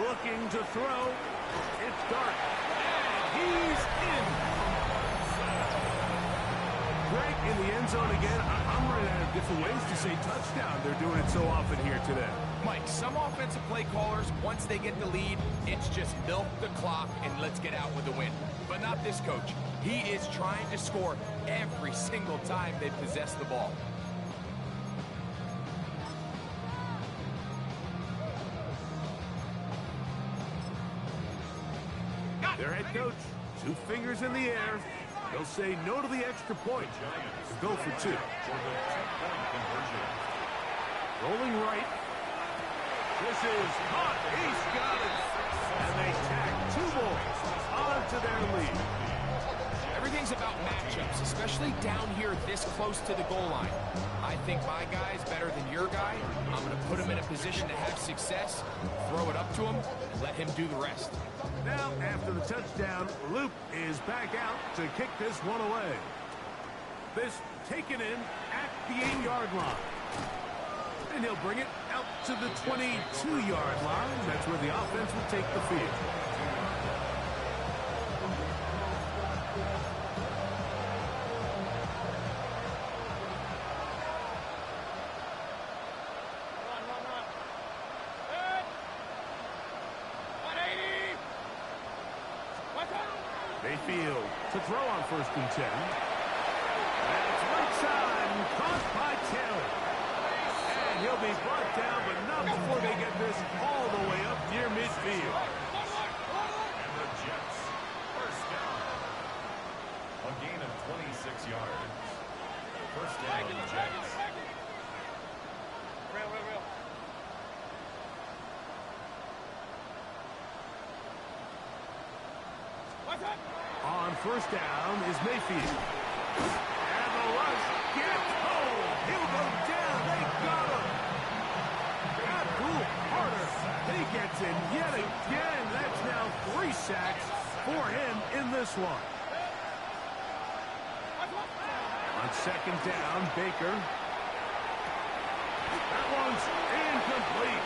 Looking to throw. It's Dart. And he's in. Greg in the end zone again. I'm running out of different ways to say touchdown. They're doing it so often here today. Mike, some offensive play callers, once they get the lead, it's just milk the clock and let's get out with the win. But not this coach. He is trying to score every single time they possess the ball. Their head coach, 2 fingers in the air. They'll say no to the extra point. Go for 2. Rolling right. This is hot. He's got it. And they tack 2 boys onto their lead. Everything's about matchups, especially down here this close to the goal line. I think my guy's better than your guy. I'm going to put him in a position to have success, throw it up to him, and let him do the rest. Now, after the touchdown, Luke is back out to kick this one away. This taken in at the 8-yard line. And he'll bring it out to the 22-yard line. That's where the offense will take the field. Mayfield to throw on 1st and 10. That's right side, caught by Taylor. And he'll be brought down, but not before they get this all the way up near midfield. And the Jets, first down. A gain of 26 yards. First down, Jets. Real. On 1st down is Mayfield. And the rush gets home. He'll go down. They got him. Abdul Carter. He gets in yet again. That's now 3 sacks for him in this one. On 2nd down, Baker. That one's incomplete.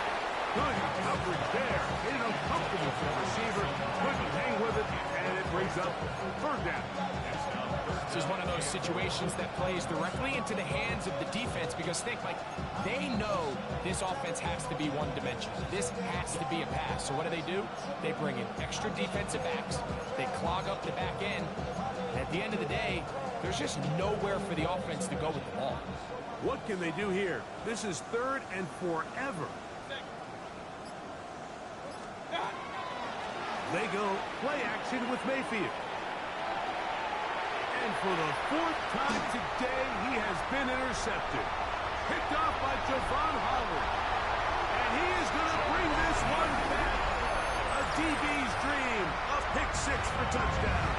Good coverage there. Made it uncomfortable for the receiver. Couldn't hang with it, and it brings up 3rd down. This is one of those situations that plays directly into the hands of the defense because think, like, they know this offense has to be one-dimensional. This has to be a pass. So what do? They bring in extra defensive backs. They clog up the back end. And at the end of the day, there's just nowhere for the offense to go with the ball. What can they do here? This is 3rd and forever. They go play action with Mayfield. And for the 4th time today, he has been intercepted. Picked off by Javon Howard. And he is going to bring this one back. A DB's dream. A pick 6 for touchdown.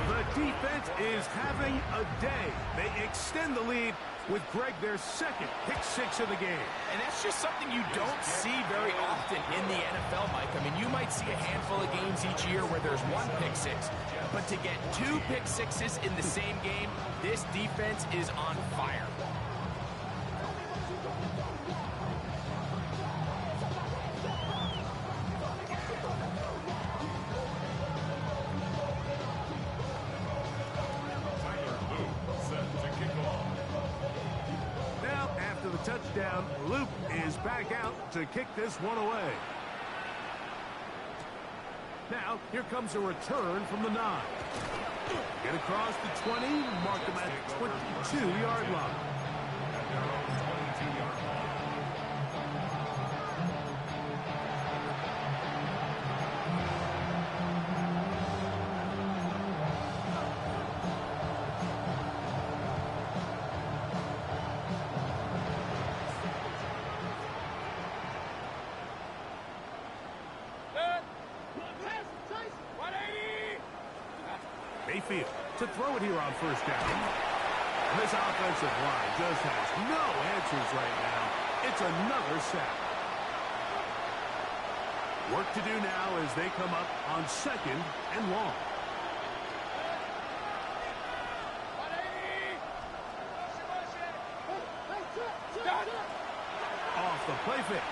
The defense is having a day. They extend the lead with Greg their 2nd pick 6 of the game. And that's just something you don't see very often in the NFL, Mike. I mean, you might see a handful of games each year where there's 1 pick 6, but to get 2 pick 6s in the same game, this defense is on fire. Touchdown. Luke is back out to kick this one away. Now, here comes a return from the 9. Get across the 20, mark them at the 22-yard line. Mayfield to throw it here on first down. And this offensive line just has no answers right now. It's another sack. Work to do now as they come up on second and long. Off the play fake.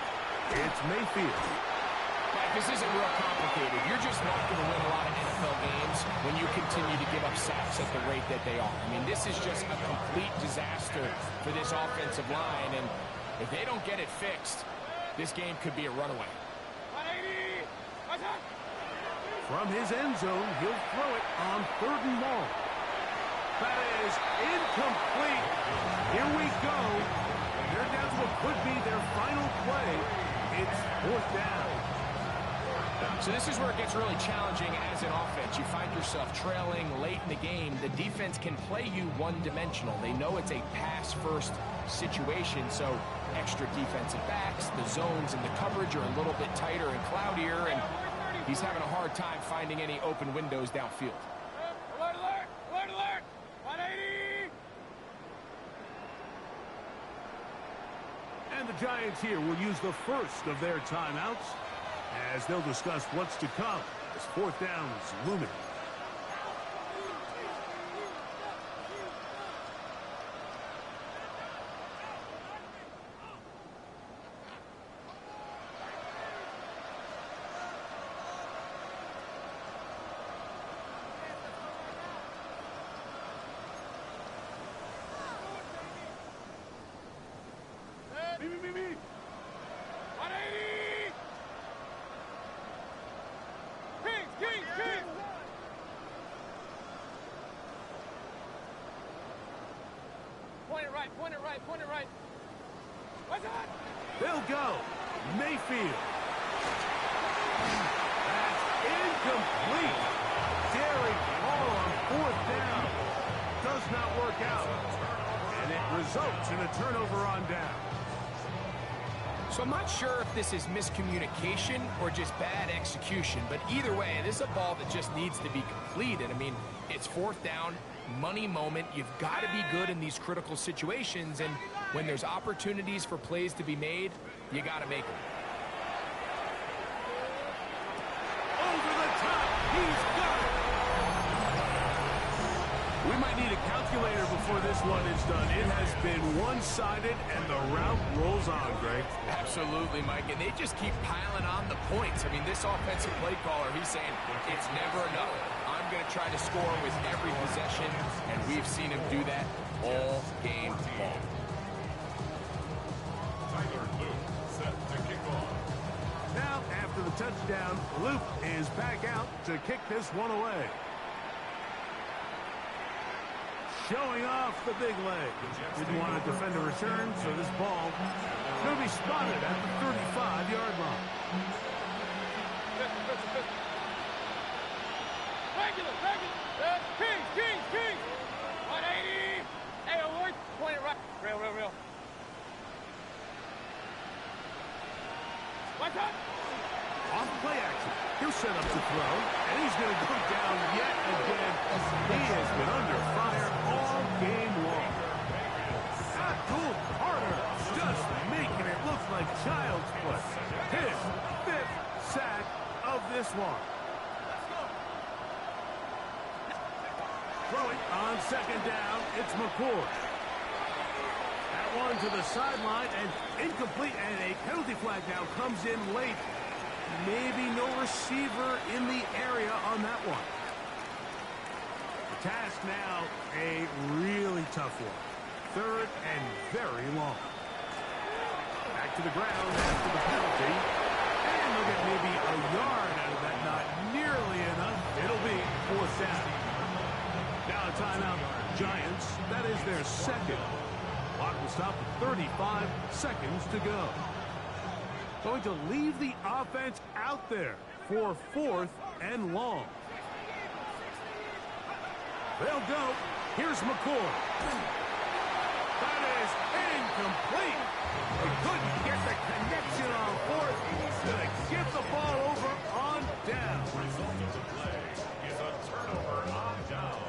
It's Mayfield. This isn't real complicated. You're just not going to win a lot of NFL games when you continue to give up sacks at the rate that they are. I mean, this is just a complete disaster for this offensive line, and if they don't get it fixed, this game could be a runaway. From his end zone, he'll throw it on third and long. That is incomplete. Here we go. They're down to what could be their final play. It's fourth down. So this is where it gets really challenging as an offense. You find yourself trailing late in the game. The defense can play you one-dimensional. They know it's a pass-first situation, so extra defensive backs, the zones and the coverage are a little bit tighter and cloudier, and he's having a hard time finding any open windows downfield. Alert, alert! Alert, alert! 180! And the Giants here will use the first of their timeouts as they'll discuss what's to come as fourth down is looming. Me. 180! Kings! Point it right. What's that? They'll go. Mayfield. That's incomplete. Daring ball on fourth down. Does not work out. And it results in a turnover on down. So I'm not sure if this is miscommunication or just bad execution, but either way, this is a ball that just needs to be completed. I mean, it's fourth down, money moment. You've got to be good in these critical situations, and when there's opportunities for plays to be made, you got to make them. Over the top. He's got it. We might need a calculator before this one is done. It has been one-sided, and the route rolls on, Greg. Absolutely, Mike, and they just keep piling on the points. I mean, this offensive play caller, he's saying it's never enough. I'm going to try to score with every possession, and we've seen him do that all game long. Now, after the touchdown, Luke is back out to kick this one away. Showing off the big leg. Didn't want to defend a return, so this ball going to be spotted at the 35-yard line. Regular. Kings. 180. Hey, Lloyd, point it right. Real. What's up? Off play action. He'll set up to throw, and he's going to go down yet again. He has been under fire all game long. Abdul Carter just making it look like child's play. His fifth sack of this one. Throw it on second down. It's McCord. That one to the sideline and incomplete, and a penalty flag now comes in late. Maybe no receiver in the area on that one. The task now, a really tough one. Third and very long. Back to the ground after the penalty. And look at maybe a yard out of that. Not near stop with 35 seconds to go. Going to leave the offense out there for 4th and long. They'll go. Here's McCord. That is incomplete. He couldn't get the connection on 4th. Going to get the ball over on down. Result of the play is a turnover on down.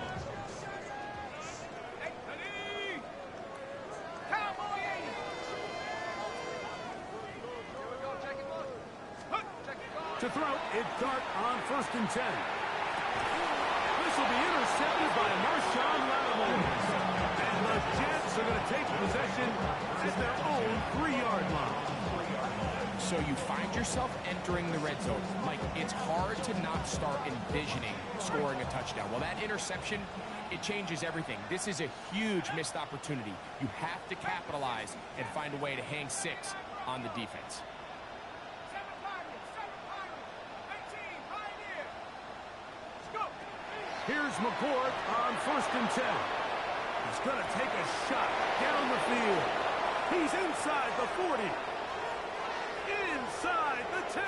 To throw, it's Dart on 1st and 10. This will be intercepted by Marshawn Lattimore. And the Jets are going to take possession at their own 3-yard line. So you find yourself entering the red zone. Mike, it's hard to not start envisioning scoring a touchdown. Well, that interception, it changes everything. This is a huge missed opportunity. You have to capitalize and find a way to hang 6 on the defense. Here's McCord on 1st and 10. He's going to take a shot down the field. He's inside the 40. Inside the 10.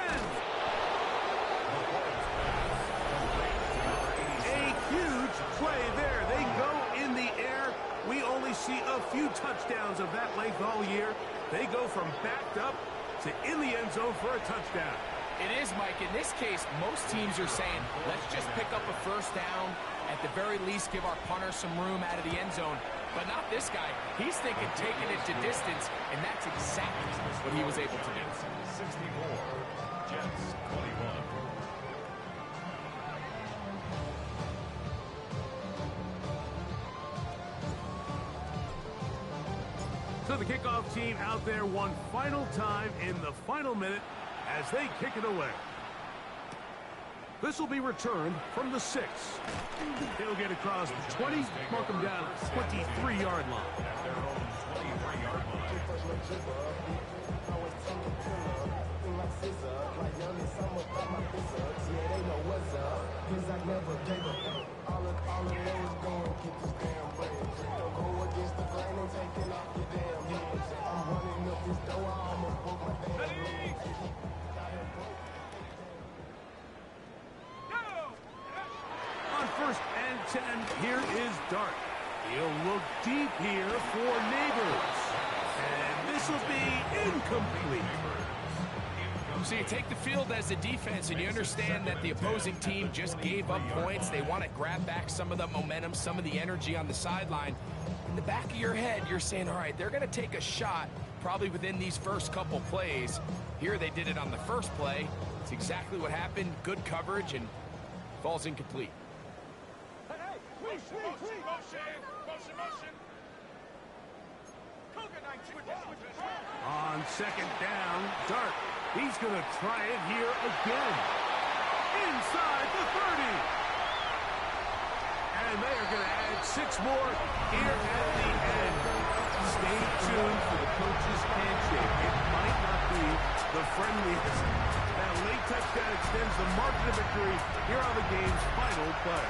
A huge play there. They go in the air. We only see a few touchdowns of that length all year. They go from backed up to in the end zone for a touchdown. It is, Mike. In this case, most teams are saying, let's just pick up a 1st down. At the very least, give our punter some room out of the end zone. But not this guy. He's thinking taking it to distance, and that's exactly what he was able to do. 64, Jets 21. So the kickoff team out there one final time in the final minute as they kick it away. This will be returned from the 6. He'll get across the 20, mark him down at the 23-yard line. At their own 23-yard On 1st and 10, here is Dart. He'll look deep here for Neighbors. And this will be incomplete. So you take the field as a defense, and you understand that the opposing team just gave up points. They want to grab back some of the momentum, some of the energy on the sideline. In the back of your head, you're saying, all right, they're going to take a shot probably within these first couple plays. Here they did it on the first play. It's exactly what happened. Good coverage, and falls incomplete. On 2nd down, Dart. He's going to try it here again. Inside the 30. And they are going to add 6 more here at the end. Stay tuned for the coach's handshake. It might not be the friendliest. That late touchdown extends the margin of victory here on the game's final play.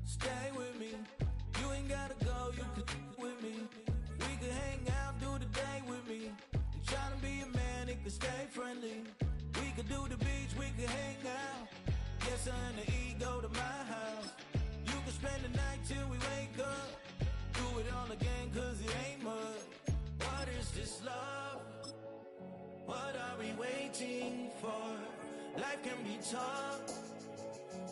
Stay with me. You ain't gotta go, you can with me. We can hang out, do the day with me. You tryna be a man, it can stay friendly. We could do the beach, we can hang out. Yes, and the E go to my house. You can spend the night till we wake up. Do it all again, cause it ain't much. What is this love? What are we waiting for? Life can be tough,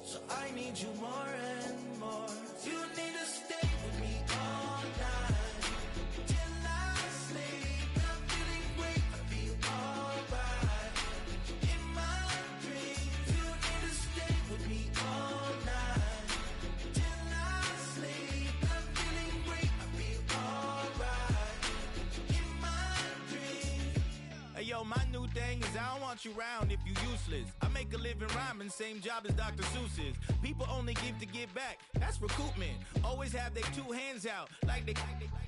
so I need you more and more. You need to stay with me all night till I sleep. I'm feeling great, I feel alright. In my dreams, you need to stay with me all night till I sleep. I'm feeling great, I feel alright. In my dreams. Hey yo, my new thing is I don't want you round if you useless. I make a living rhyming, same job as Dr. Seuss's. People only give to give back, that's recoupment. Always have their 2 hands out, like they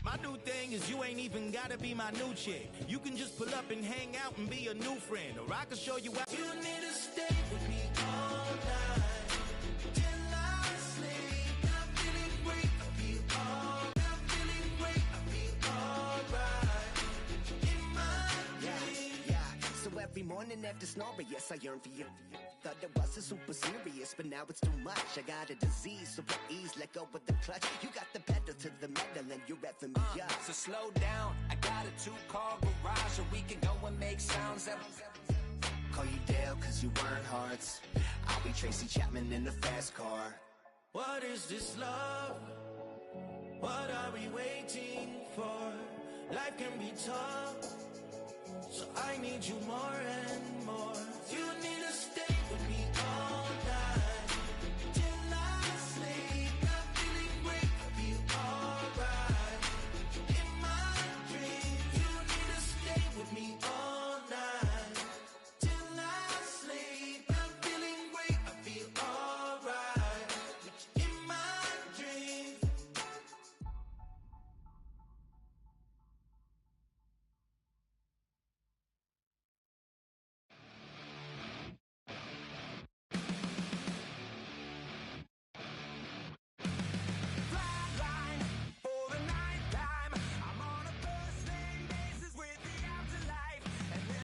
My new thing is you ain't even gotta be my new chick. You can just pull up and hang out and be a new friend. Or I can show you out. You need to stay with me all night till I sleep. I'm feeling great, I feel I'm feeling great, I feel alright in my dreams. Yeah. So every morning after snoring, yes, I yearn for you. Thought it wasn't super serious, but now it's too much. I got a disease, so with ease, let go of the clutch. You got the pedal to the metal and you're revving me up. So slow down, I got a 2-car garage, so we can go and make sounds up. Call you Dale, cause you weren't hearts. I'll be Tracy Chapman in the fast car. What is this love? What are we waiting for? Life can be tough, so I need you more and more. You need to